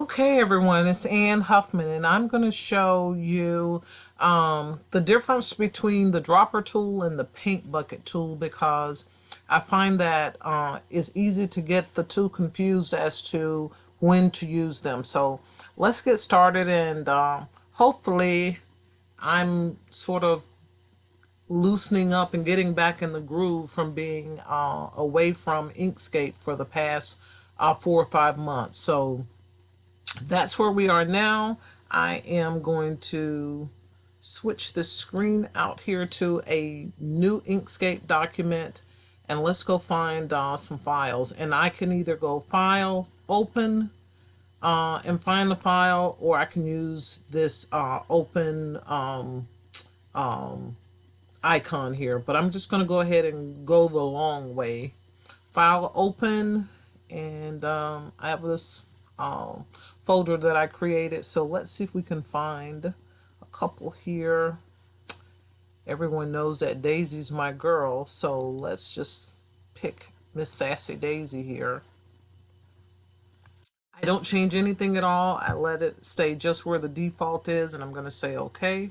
Okay, everyone, it's Ann Huffman, and I'm going to show you the difference between the dropper tool and the paint bucket tool because I find that it's easy to get the two confused as to when to use them. So let's get started, and hopefully, I'm sort of loosening up and getting back in the groove from being away from Inkscape for the past 4 or 5 months. So that's where we are now. I am going to switch the screen out here to a new Inkscape document, and let's go find some files. And I can either go file, open, and find the file, or I can use this open icon here. But I'm just going to go ahead and go the long way. File, open, and I have this um, folder that I created. So let's see if we can find a couple here. Everyone knows that Daisy's my girl, so let's just pick Miss Sassy Daisy here. I don't change anything at all. I let it stay just where the default is, and I'm going to say okay.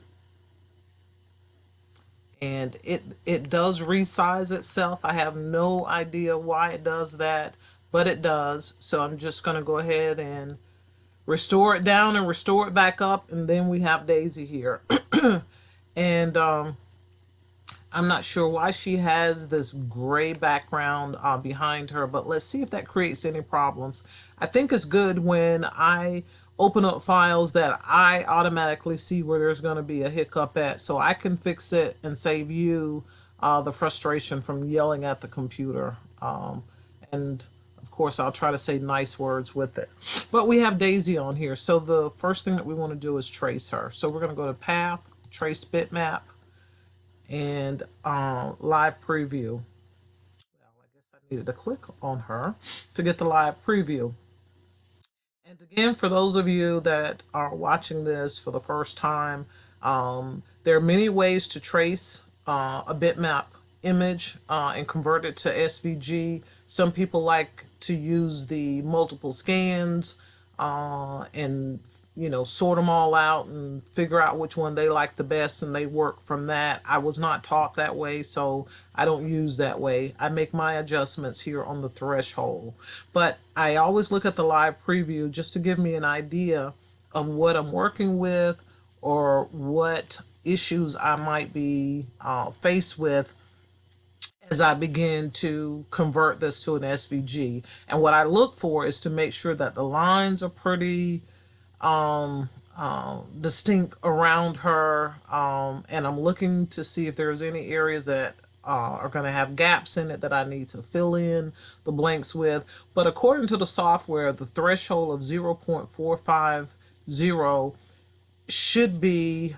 And it does resize itself. I have no idea why it does that, but it does. So I'm just going to go ahead and restore it down and restore it back up, and then we have Daisy here. And I'm not sure why she has this gray background behind her, but let's see if that creates any problems. I think it's good when I open up files that I automatically see where there's going to be a hiccup at, so I can fix it and save you the frustration from yelling at the computer. And of course, I'll try to say nice words with it. But we have Daisy on here, so the first thing that we want to do is trace her. So we're going to go to Path, Trace Bitmap, and live preview. Well, I guess I needed to click on her to get the live preview. And again, for those of you that are watching this for the first time, there are many ways to trace a bitmap image and convert it to SVG. Some people like to use the multiple scans and sort them all out and figure out which one they like the best, and they work from that. I was not taught that way, so I don't use that way. I make my adjustments here on the threshold, but I always look at the live preview just to give me an idea of what I'm working with or what issues I might be faced with as I begin to convert this to an SVG. And what I look for is to make sure that the lines are pretty distinct around her, and I'm looking to see if there's any areas that are going to have gaps in it that I need to fill in the blanks with. But according to the software, the threshold of 0.450 should be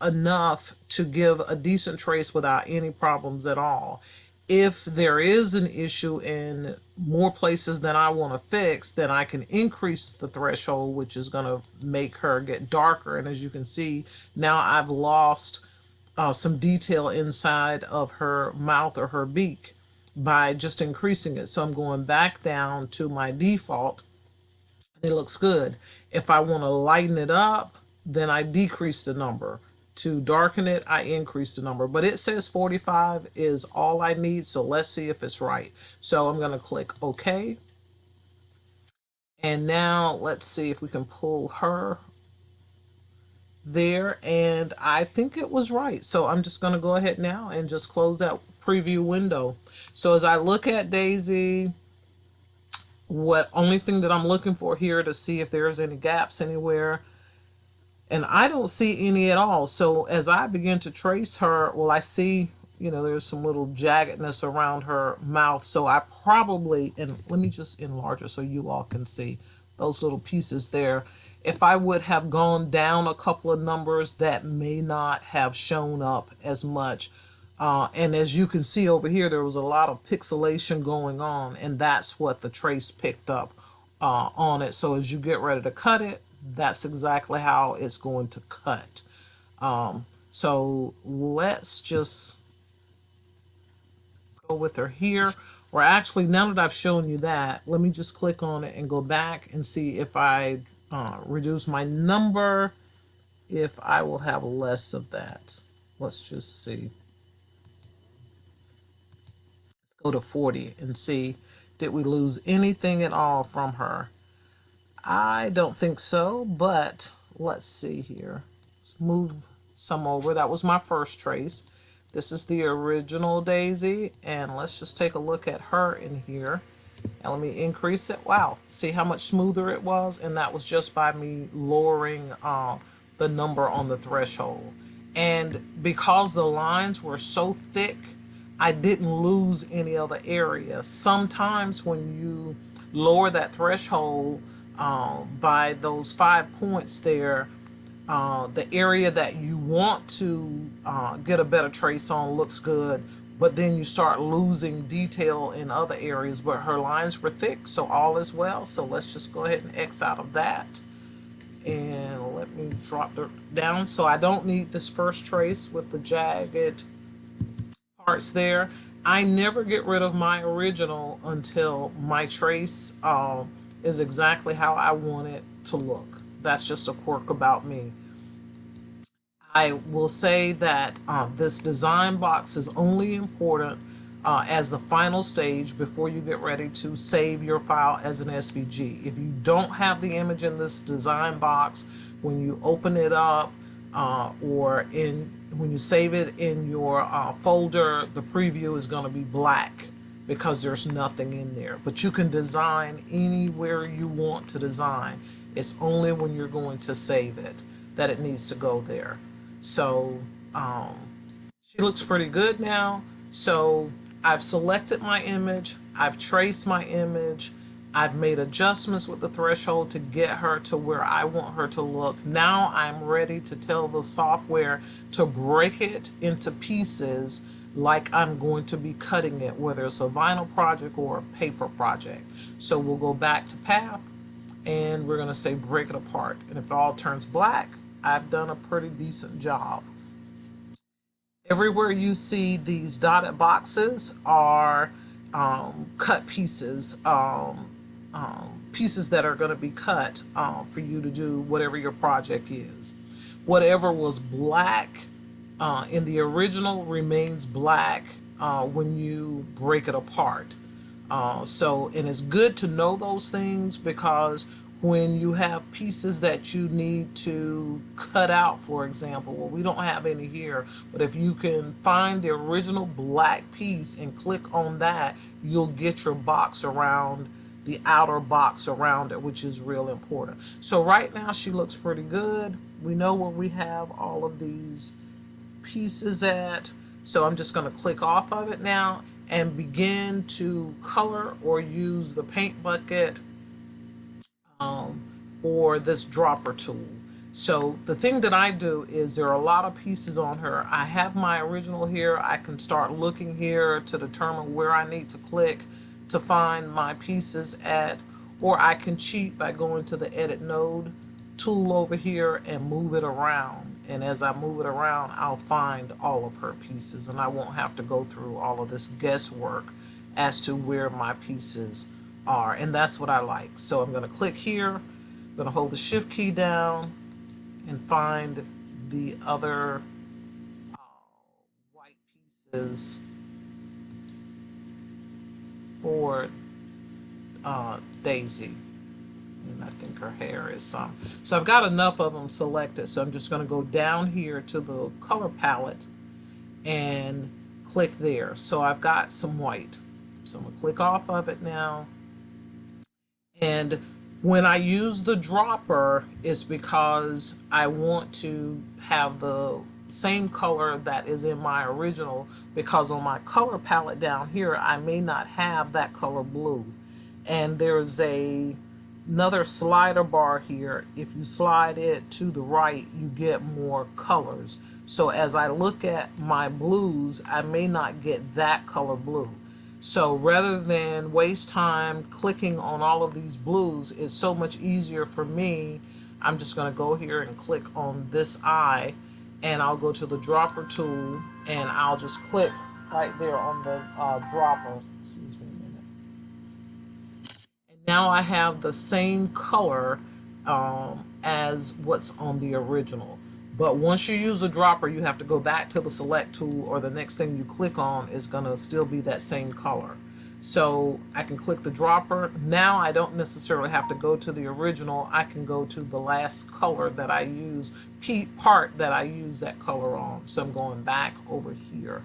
enough to give a decent trace without any problems at all. If there is an issue in more places than I want to fix, then I can increase the threshold, which is going to make her get darker. And as you can see, now I've lost some detail inside of her mouth or her beak by just increasing it. So I'm going back down to my default. It looks good. If I want to lighten it up, then I decrease the number. To darken it, I increase the number. But it says 45 is all I need, so let's see if it's right. So I'm going to click OK. And now let's see if we can pull her there. And I think it was right. So I'm just going to go ahead now and just close that preview window. So as I look at Daisy, what only thing that I'm looking for here to see if there's any gaps anywhere, and I don't see any at all. So as I begin to trace her, well, I see, there's some little jaggedness around her mouth. So I probably, and let me just enlarge it so you all can see those little pieces there. If I would have gone down a couple of numbers, that may not have shown up as much. And as you can see over here, there was a lot of pixelation going on, and that's what the trace picked up on it. So as you get ready to cut it, that's exactly how it's going to cut. So let's just go with her here. Or actually, now that I've shown you that, let me just click on it and go back and see if I reduce my number if I will have less of that. Let's just see. Let's go to 40 and see, did we lose anything at all from her? I don't think so, but let's see here. Let's move some over. That was my first trace. This is the original Daisy, and let's just take a look at her in here. And let me increase it. Wow, see how much smoother it was? And that was just by me lowering the number on the threshold. And because the lines were so thick, I didn't lose any other area. Sometimes when you lower that threshold by those 5 points there, the area that you want to get a better trace on looks good, but then you start losing detail in other areas. But her lines were thick, so all is well. So let's just go ahead and X out of that. And let me drop it down. So I don't need this first trace with the jagged parts there. I never get rid of my original until my trace is exactly how I want it to look. That's just a quirk about me. I will say that this design box is only important as the final stage before you get ready to save your file as an SVG. If you don't have the image in this design box, when you open it up or when you save it in your folder, the preview is going to be black because there's nothing in there. But you can design anywhere you want to design. It's only when you're going to save it that it needs to go there. So she looks pretty good now. So I've selected my image, I've traced my image, I've made adjustments with the threshold to get her to where I want her to look. Now I'm ready to tell the software to break it into pieces like I'm going to be cutting it, whether it's a vinyl project or a paper project. So we'll go back to path and we're going to say break it apart. And if it all turns black, I've done a pretty decent job. Everywhere you see these dotted boxes are cut pieces, pieces that are going to be cut for you to do whatever your project is. Whatever was black in the original remains black when you break it apart. And it's good to know those things because when you have pieces that you need to cut out, for example, well, we don't have any here, but if you can find the original black piece and click on that, you'll get your box around the outer box around it, which is real important. So right now she looks pretty good. We know where we have all of these pieces at. So I'm just going to click off of it now and begin to color or use the paint bucket or this dropper tool. So the thing that I do is there are a lot of pieces on her. I have my original here. I can start looking here to determine where I need to click to find my pieces at, or I can cheat by going to the edit node tool over here and move it around. And as I move it around, I'll find all of her pieces and I won't have to go through all of this guesswork as to where my pieces are. And that's what I like. So I'm going to click here. I'm going to hold the shift key down and find the other white pieces for Daisy. And I think her hair is some. So I've got enough of them selected. So I'm just going to go down here to the color palette and click there. So I've got some white. So I'm going to click off of it now. And when I use the dropper, it's because I want to have the same color that is in my original, because on my color palette down here, I may not have that color blue. And there's another slider bar here. If you slide it to the right, you get more colors. So as I look at my blues, I may not get that color blue. So rather than waste time clicking on all of these blues, it's so much easier for me. I'm just going to go here and click on this eye, and I'll go to the dropper tool and I'll just click right there on the dropper. Excuse me a minute. And now I have the same color as what's on the original. But once you use a dropper, you have to go back to the select tool, or the next thing you click on is going to still be that same color. So I can click the dropper. Now I don't necessarily have to go to the original. I can go to the last color that I use, part that I use that color on. So I'm going back over here.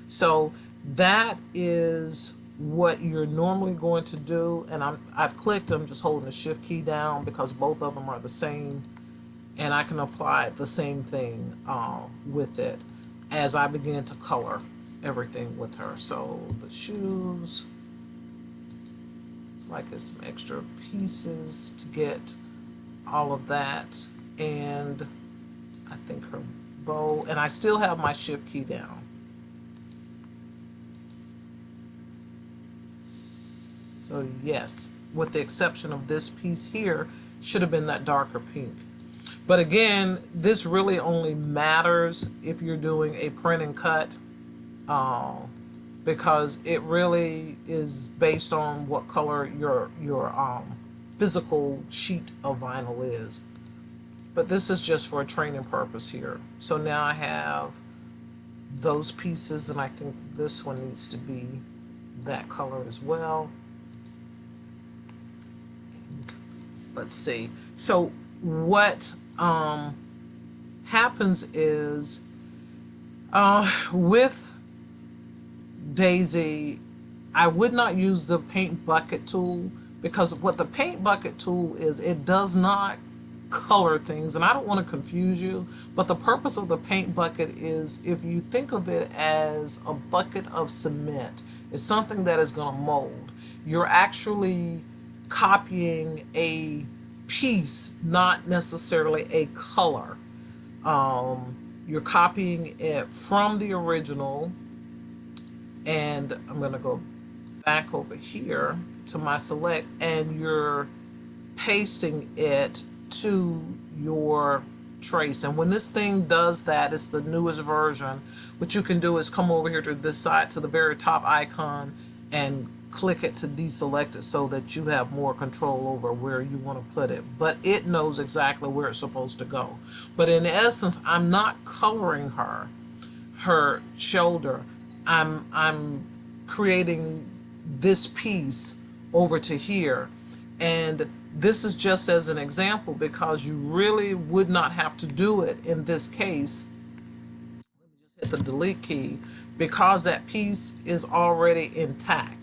So that is what you're normally going to do. And I've clicked, I'm just holding the shift key down because both of them are the same. And I can apply the same thing with it as I begin to color everything with her. So the shoes, it's like it's some extra pieces to get all of that. And I think her bow, and I still have my shift key down. So yes, with the exception of this piece here, should have been that darker pink. But again, this really only matters if you're doing a print and cut, because it really is based on what color your physical sheet of vinyl is. But this is just for a training purpose here. So now I have those pieces, and I think this one needs to be that color as well. Let's see. So what happens is with Daisy, I would not use the paint bucket tool, because what the paint bucket tool is, it does not color things, and I don't want to confuse you, but the purpose of the paint bucket is, if you think of it as a bucket of cement, it's something that is going to mold. You're actually copying a piece, not necessarily a color. You're copying it from the original, and I'm going to go back over here to my select, and you're pasting it to your trace. And when this thing does that, it's the newest version. What you can do is come over here to this side, to the very top icon, and click it to deselect it, so that you have more control over where you want to put it. But it knows exactly where it's supposed to go. But in essence, I'm not coloring her shoulder. I'm creating this piece over to here. And this is just as an example, because you really would not have to do it in this case. Let me just hit the delete key, because that piece is already intact.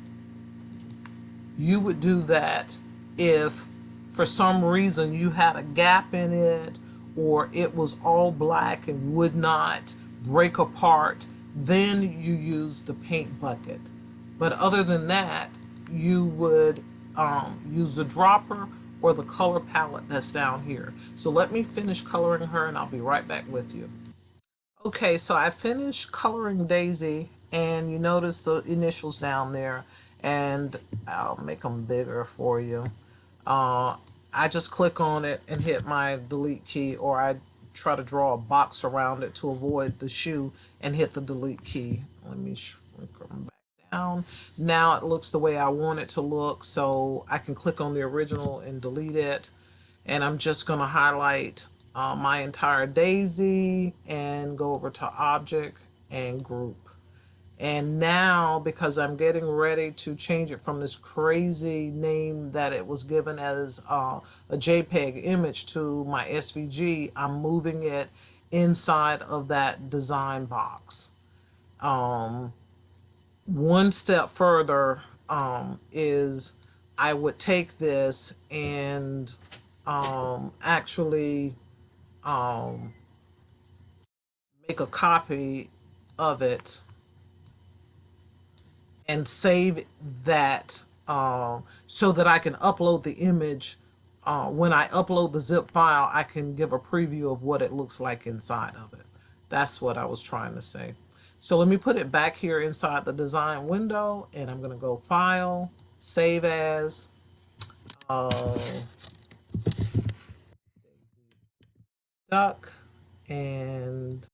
You would do that if for some reason you had a gap in it, or it was all black and would not break apart. Then you use the paint bucket. But other than that, you would use the dropper or the color palette that's down here. So let me finish coloring her, and I'll be right back with you. Okay, so I finished coloring Daisy, and you notice the initials down there, and I'll make them bigger for you. I just click on it and hit my delete key, or I try to draw a box around it to avoid the shoe and hit the delete key. Let me shrink them back down. Now it looks the way I want it to look, so I can click on the original and delete it. And I'm just going to highlight my entire daisy and go over to object and group. And now, because I'm getting ready to change it from this crazy name that it was given as a JPEG image to my SVG, I'm moving it inside of that design box. One step further is I would take this and actually make a copy of it and save that, so that I can upload the image. When I upload the zip file, I can give a preview of what it looks like inside of it. That's what I was trying to say. So let me put it back here inside the design window, and I'm going to go File, Save As, Duck, and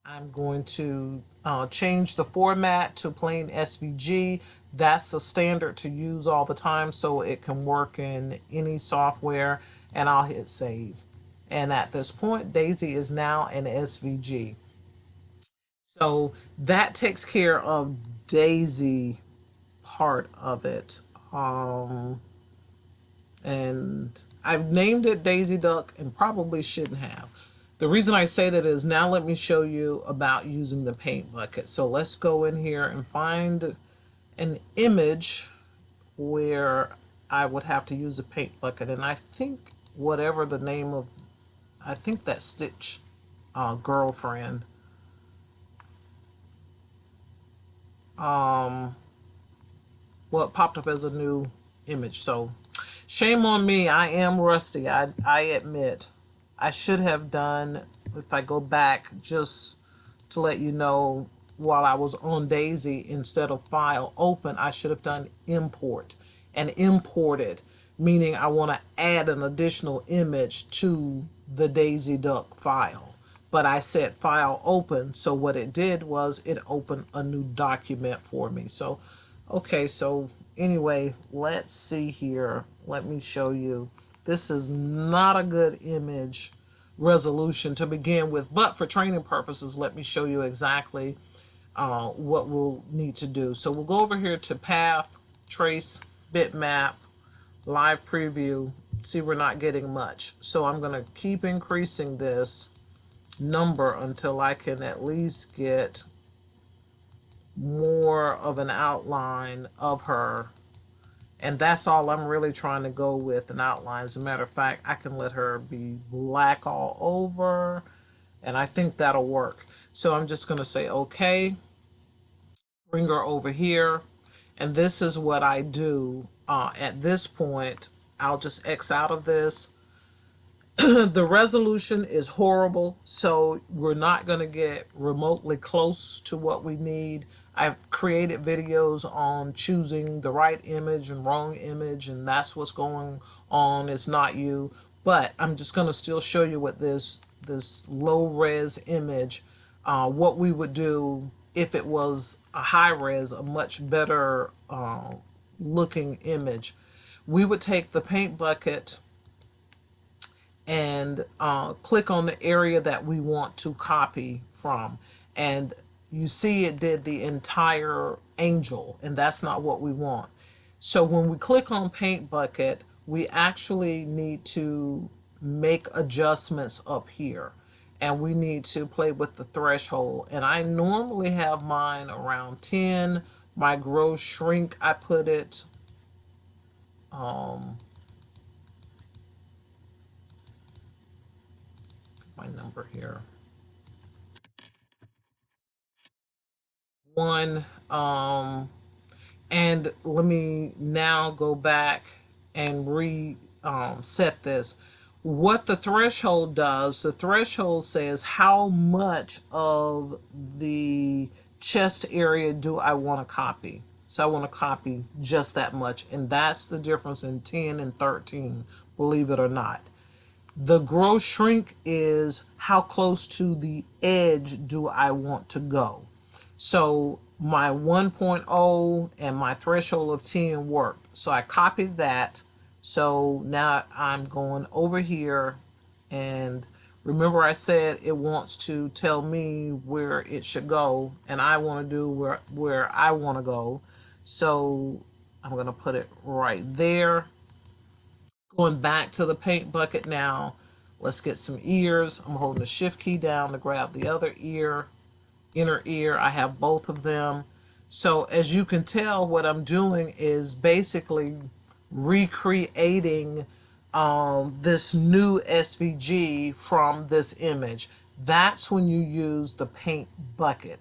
I'm going to change the format to plain SVG. That's a standard to use all the time, so it can work in any software. and I'll hit save. And at this point, Daisy is now an SVG. So that takes care of Daisy part of it. And I've named it Daisy Duck and probably shouldn't have. The reason I say that is now let me show you about using the paint bucket. So let's go in here and find an image where I would have to use a paint bucket. And I think whatever the name of, I think that Stitch girlfriend. Well, it popped up as a new image. So shame on me. I am rusty. I admit. I should have done, if I go back just to let you know, while I was on Daisy, instead of file open, I should have done import and imported, meaning I want to add an additional image to the Daisy Duck file. But I said file open, so what it did was it opened a new document for me. So, okay, so anyway, let's see here. Let me show you. This is not a good image resolution to begin with, but for training purposes, let me show you exactly what we'll need to do. So we'll go over here to Path, Trace, Bitmap, Live Preview. See, we're not getting much. So I'm going to keep increasing this number until I can at least get more of an outline of her. And that's all I'm really trying to go with, an outline. As a matter of fact, I can let her be black all over, and I think that'll work. So I'm just going to say okay, bring her over here, and this is what I do. At this point, I'll just X out of this. The resolution is horrible, so we're not going to get remotely close to what we need. I've created videos on choosing the right image and wrong image, and that's what's going on. It's not you, but I'm just going to still show you with this low res image what we would do if it was a high res, a much better looking image. We would take the paint bucket and click on the area that we want to copy from. And you see it did the entire angel, and that's not what we want. So when we click on Paint Bucket, we actually need to make adjustments up here. And we need to play with the threshold. And I normally have mine around 10. My grow shrink, I put it my number here. 1. And let me now go back and set this. What the threshold does, the threshold says how much of the chest area do I want to copy. So I want to copy just that much. And that's the difference in 10 and 13, believe it or not. The grow shrink is how close to the edge do I want to go. So my 1.0 and my threshold of 10 worked. So I copied that. So now I'm going over here, and remember I said it wants to tell me where it should go, and I want to do where I want to go. So I'm going to put it right there. Going back to the paint bucket now, let's get some ears. I'm holding the shift key down to grab the other ear, inner ear. I have both of them. So as you can tell, what I'm doing is basically recreating this new SVG from this image. That's when you use the paint bucket.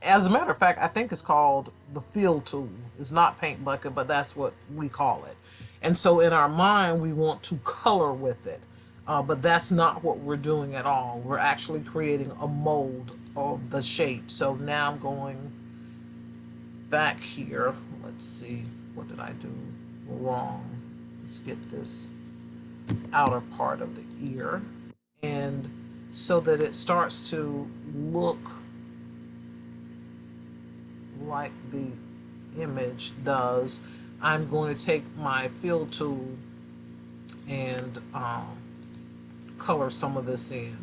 As a matter of fact, I think it's called the fill tool. It's not paint bucket, but that's what we call it. And so in our mind, we want to color with it. But that's not what we're doing at all. We're actually creating a mold of the shape. So now I'm going back here. Let's see, what did I do wrong? Let's get this outer part of the ear. And so that it starts to look like the image does, I'm going to take my fill tool and color some of this in.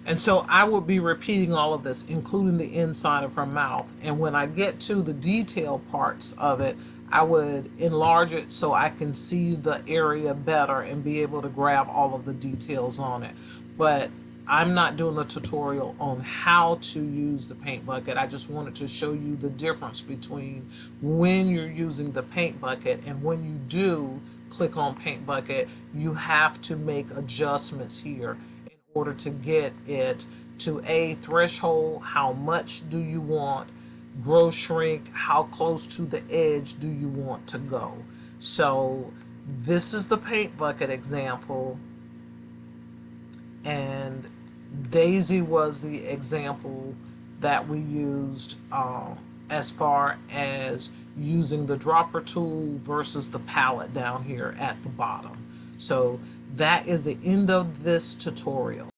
And so I would be repeating all of this, including the inside of her mouth. And when I get to the detail parts of it, I would enlarge it so I can see the area better and be able to grab all of the details on it. But I'm not doing the tutorial on how to use the paint bucket. I just wanted to show you the difference between when you're using the paint bucket and when you do click on paint bucket, you have to make adjustments here in order to get it to a threshold. How much do you want? Grow, shrink, how close to the edge do you want to go? So this is the paint bucket example, and Daisy was the example that we used as far as using the dropper tool versus the palette down here at the bottom. So that is the end of this tutorial.